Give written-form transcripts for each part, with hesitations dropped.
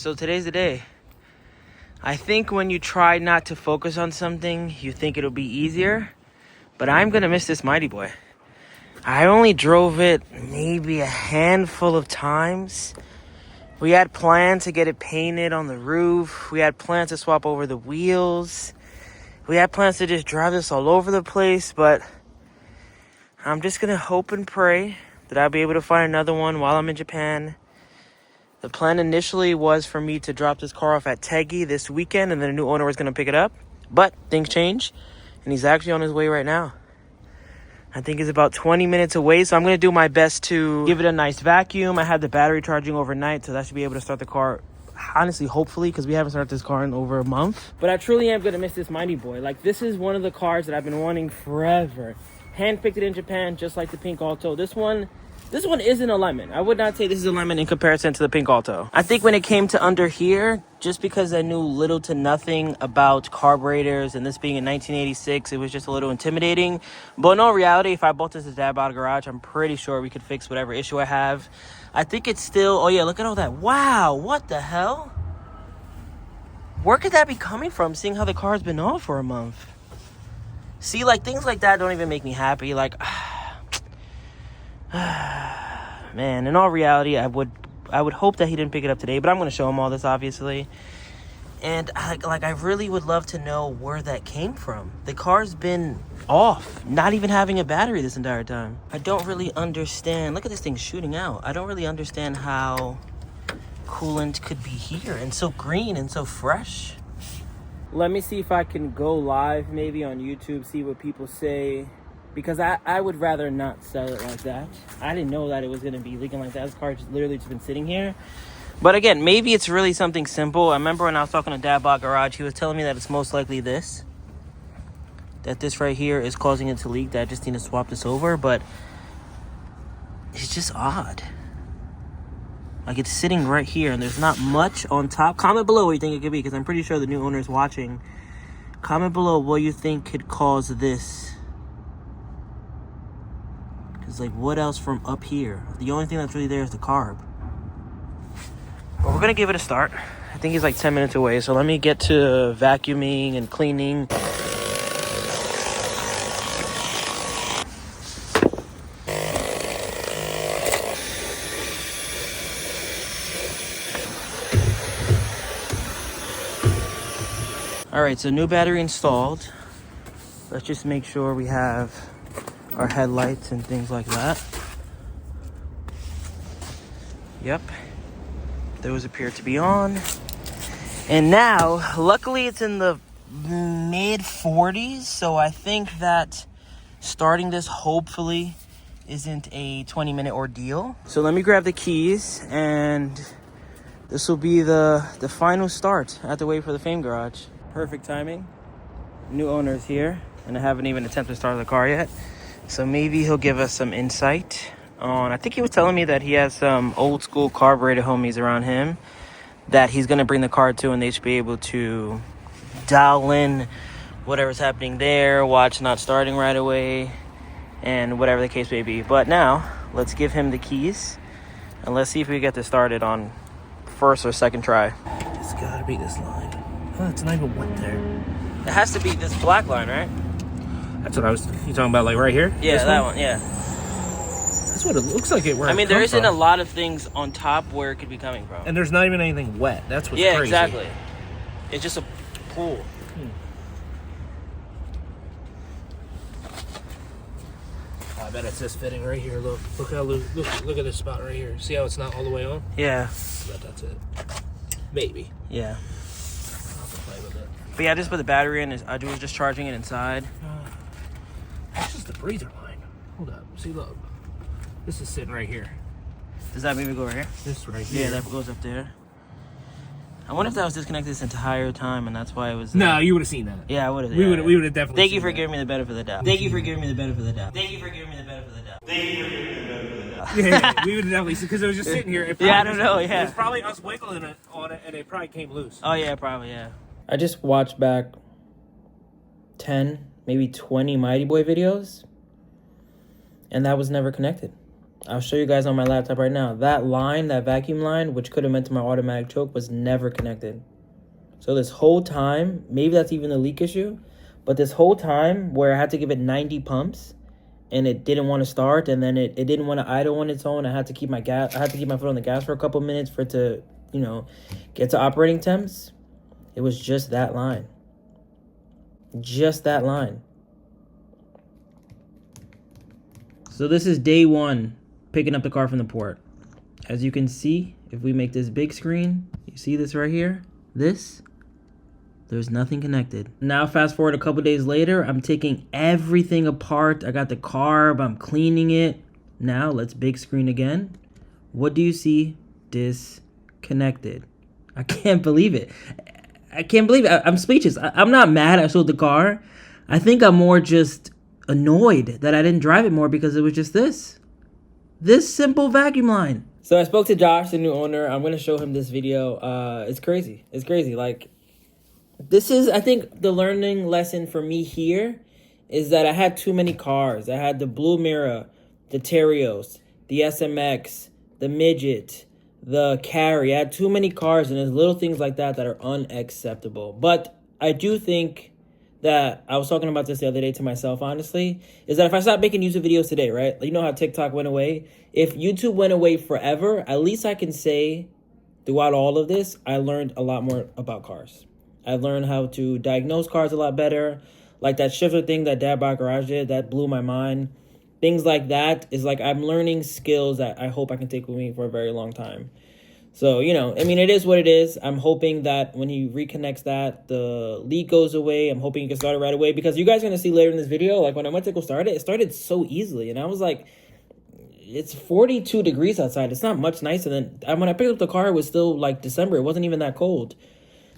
So today's the day. I think when you try not to focus on something, you think it'll be easier. But I'm going to miss this Mighty Boy. I only drove it maybe a handful of times. We had planned to get it painted on the roof. We had plans to swap over the wheels. We had plans to just drive this all over the place. But I'm just going to hope and pray that I'll be able to find another one while I'm in Japan. The plan initially was for me to drop this car off at Tegi this weekend, and then a new owner was going to pick it up. But things changed, and he's actually on his way right now. I think he's about 20 minutes away, so I'm going to do my best to give it a nice vacuum. I had the battery charging overnight, so that should be able to start the car, honestly, hopefully, because we haven't started this car in over a month. But I truly am going to miss this Mighty Boy. Like, this is one of the cars that I've been wanting forever. Handpicked it in Japan, just like the Pink Alto. This one isn't a lemon. I would not say this is a lemon in comparison to the Pink Alto. I think when it came to under here, just because I knew little to nothing about carburetors and this being in 1986, it was just a little intimidating. But in all reality, if I bought this as dad out of garage, I'm pretty sure we could fix whatever issue I have. I think it's still, oh yeah, look at all that. Wow, what the hell? Where could that be coming from, seeing how the car's been off for a month? See, like, things like that don't even make me happy. Like, man, in all reality, I would hope that he didn't pick it up today, but I'm going to show him all this, obviously. And I really would love to know where that came from. The car's been off, not even having a battery this entire time. I don't really understand. Look at this thing shooting out. I don't really understand how coolant could be here and so green and so fresh. Let me see if I can go live maybe on YouTube, see what people say. Because I would rather not sell it like that. I didn't know that it was going to be leaking like that. This car just literally just been sitting here. But again, maybe it's really something simple. I remember when I was talking to Dad about Garage, he was telling me that it's most likely this. That this right here is causing it to leak. That I just need to swap this over. But it's just odd. Like, it's sitting right here and there's not much on top. Comment below what you think it could be, because I'm pretty sure the new owner is watching. Comment below what you think could cause this. It's like, what else from up here? The only thing that's really there is the carb. But we're gonna give it a start. I think he's like 10 minutes away, so let me get to vacuuming and cleaning. All right, so new battery installed. Let's just make sure we have our headlights and things like that. Yep, those appear to be on. And now, luckily it's in the mid 40s, so I think that starting this hopefully isn't a 20-minute ordeal. So let me grab the keys, and this will be the final start at the WayBeforeTheFame garage. Perfect timing. New owner's here, and I haven't even attempted to start the car yet. So maybe he'll give us some insight on, I think he was telling me that he has some old school carburetor homies around him that he's going to bring the car to, and they should be able to dial in whatever's happening there, watch not starting right away, and whatever the case may be. But now, let's give him the keys, and let's see if we get this started on first or second try. It's got to be this line. Oh, it's not even wet there. It has to be this black line, right? That's what I was... You talking about, like, right here? Yeah, that one, yeah. That's what it looks like. I mean, there isn't a lot of things on top where it could be coming from. And there's not even anything wet. That's what's crazy. Yeah, exactly. It's just a pool. Oh, I bet it's this fitting right here. Look how look at this spot right here. See how it's not all the way on? Yeah. I bet that's it. Maybe. Yeah. I'll have to play with it. But yeah, I just put the battery in. I was just charging it inside. This is the breather line. Hold up. See, look. This is sitting right here. Does that maybe go right here? This right here. Yeah, that goes up there. I wonder if that was disconnected this entire time, and that's why it was... No, you would have seen that. Yeah, I would have. We would have definitely Thank you for giving me the benefit of the doubt. Thank you for giving me the benefit of the doubt. Thank you for giving me the benefit of the doubt. Thank you for giving me the benefit of the doubt. Yeah, we would have definitely seen, because it was just sitting here. Yeah, I don't know, yeah. It was probably us wiggling it on it, and it probably came loose. Oh, yeah, probably, yeah. I just watched back 10, maybe 20 Mighty Boy videos, and that was never connected. I'll show you guys on my laptop right now. That line, that vacuum line, which could have meant to my automatic choke, was never connected. So this whole time, maybe that's even a leak issue, but this whole time where I had to give it 90 pumps and it didn't want to start, and then it didn't want to idle on its own. I had to keep my foot on the gas for a couple minutes for it to, you know, get to operating temps. It was just that line. Just that line. So this is day one, picking up the car from the port. As you can see, if we make this big screen, you see this right here? There's nothing connected. Now fast forward a couple days later, I'm taking everything apart. I got the carb, I'm cleaning it. Now let's big screen again. What do you see? Disconnected. I can't believe it. I can't believe it. I'm speechless. I'm not mad I sold the car. I think I'm more just annoyed that I didn't drive it more because it was just this simple vacuum line. So I spoke to Josh, the new owner. I'm going to show him this video. It's crazy. It's crazy. Like, this is, I think, the learning lesson for me here is that I had too many cars. I had the blue Mira, the Terios, the SMX, the Midget, the Carry. I had too many cars, and there's little things like that that are unacceptable. But I do think that, I was talking about this the other day to myself, honestly, is that if I stop making YouTube videos today, right? You know how TikTok went away? If YouTube went away forever, at least I can say throughout all of this, I learned a lot more about cars. I learned how to diagnose cars a lot better. Like that shifter thing that Dad bought garage did, that blew my mind. Things like that is like I'm learning skills that I hope I can take with me for a very long time. So, you know, I mean, it is what it is. I'm hoping that when he reconnects that, the leak goes away. I'm hoping he can start it right away. Because you guys are going to see later in this video, like when I went to go start it, it started so easily. And I was like, it's 42 degrees outside. It's not much nicer than... when I picked up the car, it was still like December. It wasn't even that cold.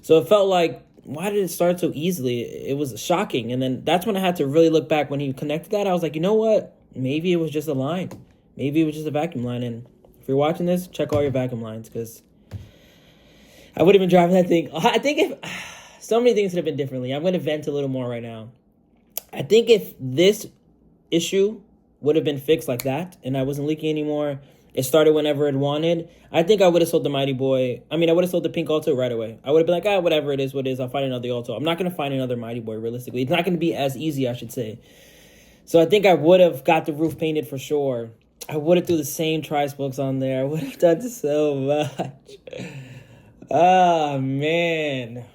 So it felt like, why did it start so easily? It was shocking. And then that's when I had to really look back. When he connected that, I was like, you know what? Maybe it was just a line. Maybe it was just a vacuum line. And if you're watching this, check all your vacuum lines, because I would have been driving that thing. I think if so many things could have been differently. I'm going to vent a little more right now. I think if this issue would have been fixed like that and I wasn't leaking anymore, it started whenever it wanted, I think I would have sold the Mighty Boy. I mean, I would have sold the pink Alto right away. I would have been like, whatever it is, what it is. I'll find another Alto. I'm not going to find another Mighty Boy, realistically. It's not going to be as easy, I should say. So I think I would have got the roof painted for sure. I would have threw the same tri-spokes on there. I would have done so much. Oh, man.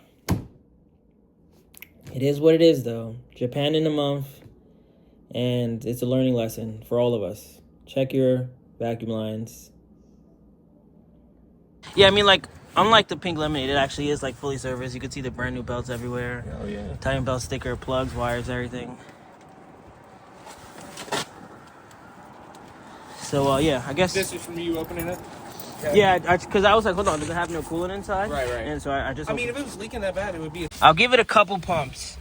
It is what it is, though. Japan in a month. And it's a learning lesson for all of us. Check your vacuum lines. Yeah, I mean, like, unlike the pink lemonade, it actually is, like, fully serviced. You can see the brand new belts everywhere. Oh, yeah. Timing belt sticker, plugs, wires, everything. So, yeah, I guess... This is from you opening it? Okay. Yeah, because I was like, hold on, does it have no coolant inside? Right. And so I just... I mean, if it was leaking that bad, it would be... I'll give it a couple pumps.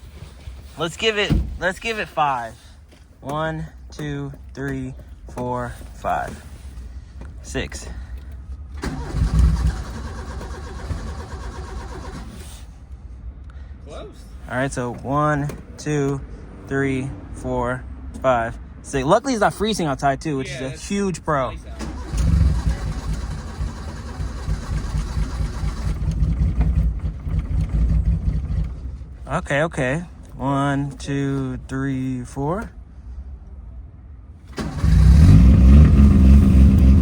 Let's give it 5. 1, 2, 3, 4, 5, 6. Close. All right, so 1, 2, 3, 4, 5, 6. Luckily, it's not freezing outside too, which is a huge pro. Nice. Okay. 1, 2, 3, 4.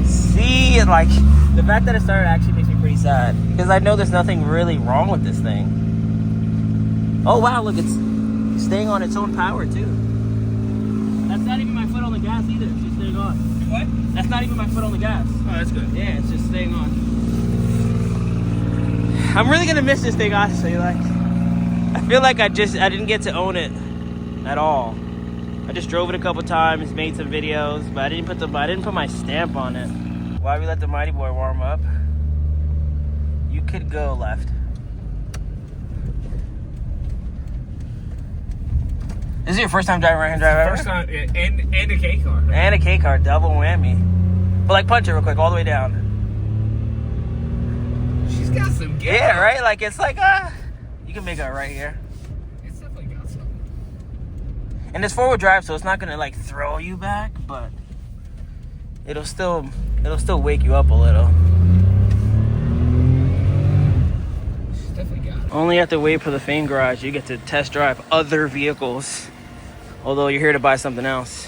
See, like, the fact that it started actually makes me pretty sad, because I know there's nothing really wrong with this thing. Oh wow, look, it's staying on its own power too. That's not even my foot on the gas either. It's just staying on. What? That's not even my foot on the gas. Oh, that's good. Yeah, it's just staying on. I'm really gonna miss this thing, honestly. Like, I feel like I didn't get to own it at all. I just drove it a couple times, made some videos, but I didn't put my stamp on it. While we let the Mighty Boy warm up, you could go left. This is your first time driving right-hand drive ever? First time, and a K car. And a K car, double whammy. But like, punch it real quick, all the way down. She's got some gas. Yeah, right? Like, it's like, you can make it right here. It's definitely got something. And it's 4-wheel drive, so it's not gonna like throw you back, but it'll still wake you up a little. Definitely got it. Only at the WayBeforeTheFame garage you get to test drive other vehicles. Although you're here to buy something else.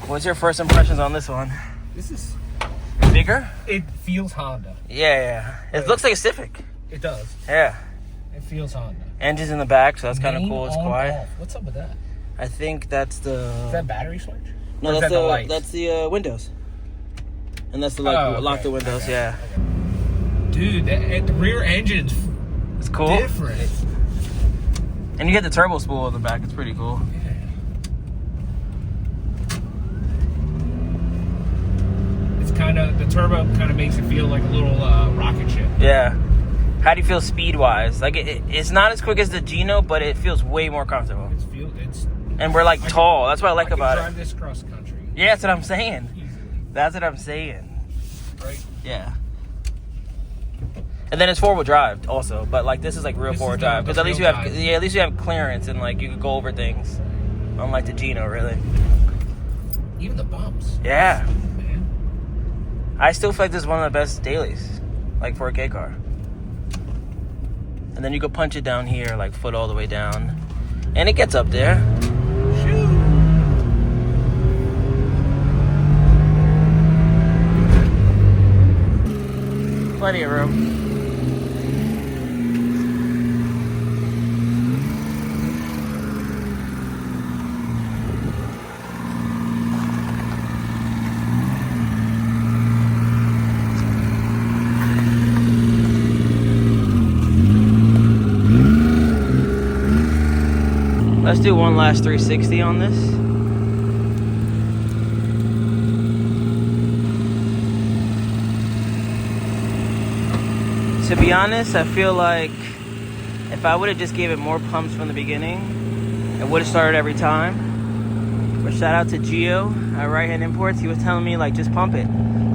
What's your first impressions on this one? This is bigger? It feels Honda. Yeah. It looks like a Civic. It does. Yeah. It feels Honda. Engine's in the back, so that's kind of Main cool. It's on, quiet. off. What's up with that? I think that's the. Is that battery switch? No, Or is that's that the lights? that's the windows. And that's the Okay. lock the windows. Okay. Yeah. Dude, the rear engine's It's cool. different. And you get the turbo spool in the back. It's pretty cool. Yeah. It's kind of, the turbo kind of makes it feel like a little rocket ship. Yeah. How do you feel speed wise? Like it's not as quick as the Gino, but it feels way more comfortable. It's And we're like tall. That's what I like about drive it. this cross country. Yeah, that's what I'm saying. Easily. That's what I'm saying. Right? Yeah. And then it's 4-wheel drive also, but like this is like real This 4-wheel is drive the because at least you real have drive. at least you have clearance and like you can go over things. Unlike the Gino, really. Even the bumps. Yeah. Man. I still feel like this is one of the best dailies, like for a K car. And then you could punch it down here, like foot all the way down, and it gets up there. Plenty of room. Let's do one last 360 on this. To be honest, I feel like if I would have just gave it more pumps from the beginning, it would have started every time. But shout out to Gio at Right Hand Imports. He was telling me like just pump it.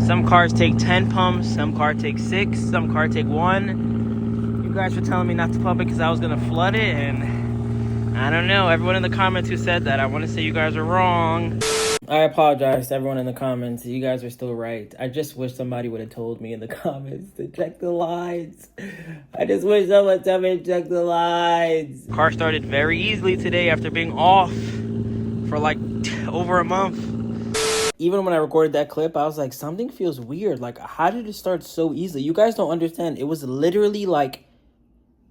Some cars take 10 pumps, some cars take 6, some cars take 1. You guys were telling me not to pump it because I was gonna flood it, and I don't know. Everyone in the comments who said that, I want to say you guys are wrong. I apologize to everyone in the comments. You guys are still right. I just wish somebody would have told me in the comments to check the lines. I just wish someone told me to check the lines. Car started very easily today after being off for like over a month. Even when I recorded that clip, I was like, something feels weird. Like, how did it start so easily? You guys don't understand. It was literally like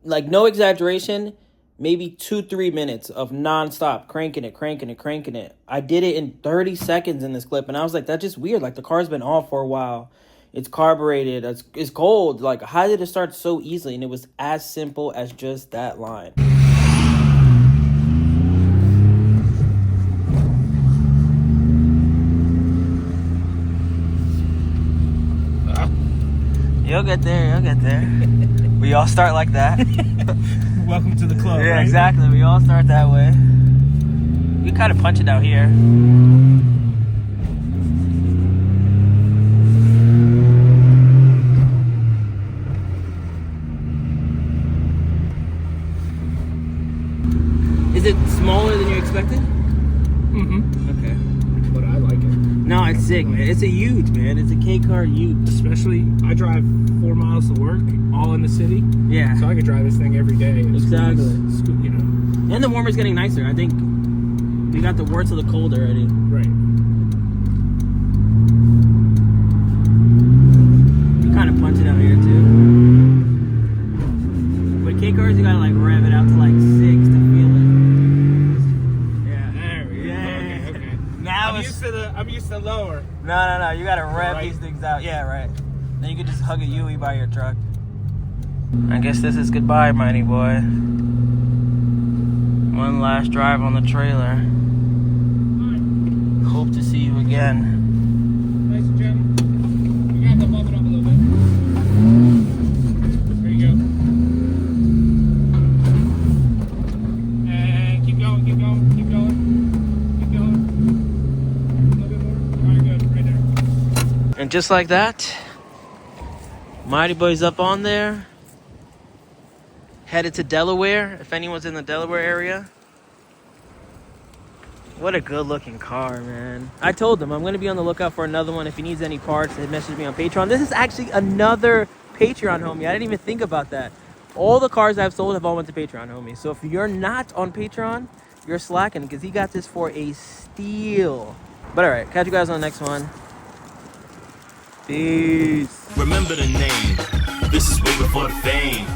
no exaggeration, maybe 2-3 minutes of nonstop cranking it. I did it in 30 seconds in this clip, and I was like, that's just weird. Like, the car's been off for a while. It's carbureted. It's cold. Like, how did it start so easily? And it was as simple as just that line. You'll get there. We all start like that. Welcome to the club. Yeah, right? exactly. We all start that way. You kind of punch it out here. Is it smaller than you expected? Mm-hmm. Okay. But I like it. No, it's sick, man. It's a huge, man. It's a K car huge. Especially, I drive 4 miles to work, all in the city. Yeah. So I could drive this thing every day. And Exactly. you know. And the warmer's getting nicer. I think we got the worst of the cold already. Right. You kind of punch it out here too. With K cars, you gotta like rev it out to like 6 to feel it. Yeah, there we go. Yeah. Okay. Now I'm used to lower. No. You gotta rev Right. these things out. Yeah, right. Then you can just hug a Yui by your truck. I guess this is goodbye, mighty boy. One last drive on the trailer. Hope to see you again. Nice and gentle. You got to bump it up a little bit. There you go. And keep going. A little bit more. All right, good. Right there. And just like that, mighty boy's up on there. Headed to Delaware, if anyone's in the Delaware area. What a good looking car, man. I told him I'm going to be on the lookout for another one. If he needs any parts, he message me on Patreon. This is actually another Patreon, homie. I didn't even think about that. All the cars I've sold have all went to Patreon, homie. So if you're not on Patreon, you're slacking because he got this for a steal. But all right, catch you guys on the next one. Peace. Remember the name. This is way before the fame.